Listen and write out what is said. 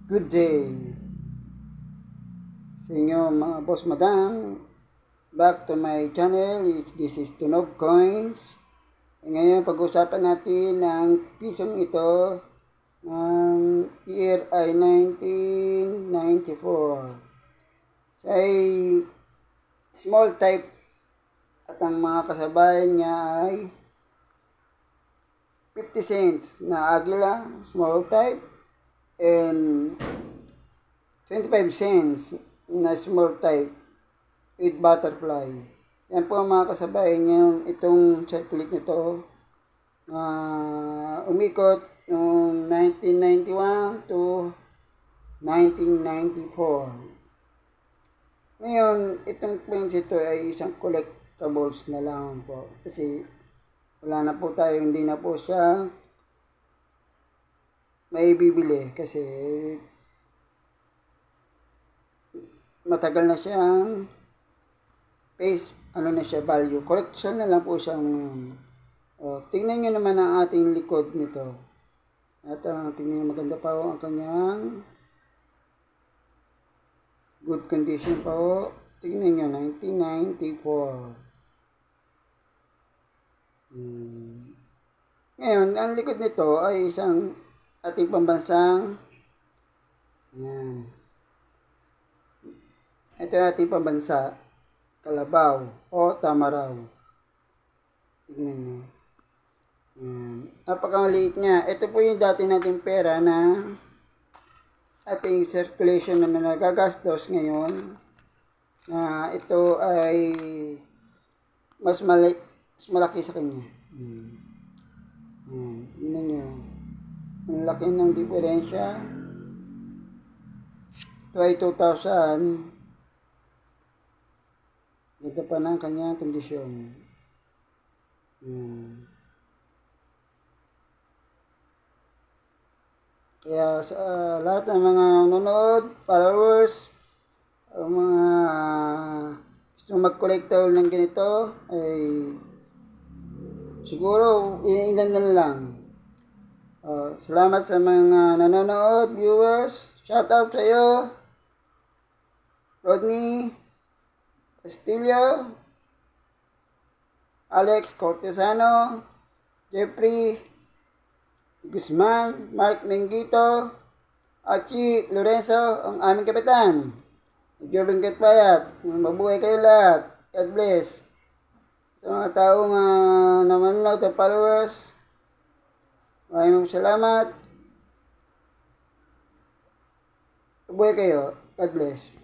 Good day sa inyo mga boss madam. Back to my channel. This is Tunog Coins. Ngayon pag-usapan natin ang pisong ito ng year ay 1994. Sa small type at ang mga kasabayan niya ay 50 cents na agila, small type, and 25 cents na small type with butterfly. Yan po ang mga kasabay niya itong circulate nito umikot noong 1991 to 1994. Ngayon, itong coins ito ay isang collectibles na lang po. Kasi wala na po tayo, hindi na po siya may bibili kasi matagal na siyang value. Collection na lang po siya ngayon. Tingnan nyo naman ang ating likod nito. At tingnan nyo, maganda pa ang kanyang good condition pa po. Tingnan nyo, 1994. Ngayon, ang likod nito ay isang ating pambansang ito yung ating pambansa, kalabaw o tamaraw. Tingnan nyo. Napakaliit niya. Ito po yung dati nating pera na ating circulation na nagagastos ngayon. Na ito ay mas malaki sa kanya. Tingnan nyo. Ang laki ng diferensya. Ito ay 2,000. Ito pa ng kanyang kondisyon. Kaya sa lahat ng mga nanonood, followers, o mga gustong mag-collector ng ganito, ay siguro ilan na lang. Salamat sa mga nanonood, viewers. Shout out sa iyo, Rodney Castillo, Alex Cortesano, Jeffrey Guzman, Mark Mengito, Archie Lorenzo, ang aming kapitan. Medyo lungkit payat. Mabuhay kayo lahat. God bless. Sa mga taong nanonood at followers, maraming salamat. Mabuhay kayo. God bless.